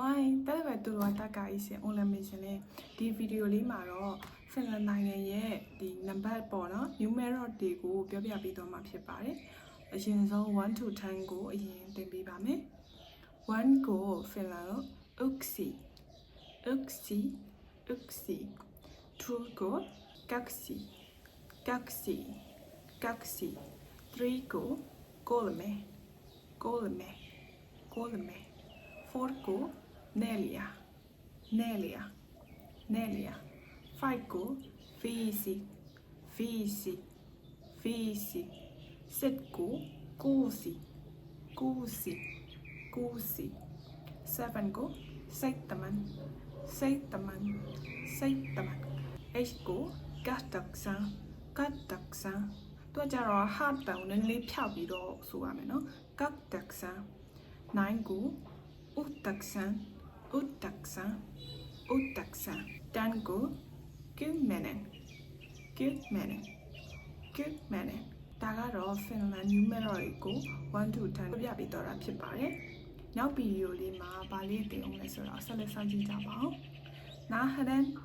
Why တဲ့ဘက်သူတို့တက်ကကြီးရှင် online mission လေးဒီဗီဒီယိုလေးမှာတော့ဖင်လန်နိုင်ငံရဲ့ဒီနံပါတ်ပေါ့နော် numeral တွေကိုပြောပြပေးတော့မှာဖြစ်ပါတယ်အရင်ဆုံး1 to 10ကိုအရင်သင်ပေးပါမယ်1ကိုဖင်လန်လို့ uksi 2ကို kaksi 3ကို kolme 4ကို nelia 5ကို visi 6ကို kuusi 7ကို seitsemän 8ကို kahdeksan သူကကြတော့ hard တောင်နည်းနည်းဖြောက်ပြီးတော့ဆိုရမယ်နော် kahdeksan 9ကို uudeksan 10ကို kymmenen ဒါကတော့ Finland numeral ကို1 to 10ပြပြတော့တာဖြစ်ပါတယ်နောက်ဗီဒီယိုလေးမှာဗာလေးတင်အောင်လဲဆိုတော့ဆက်လက်စောင့်ကြည့်ကြပါဦးနားဟဒန်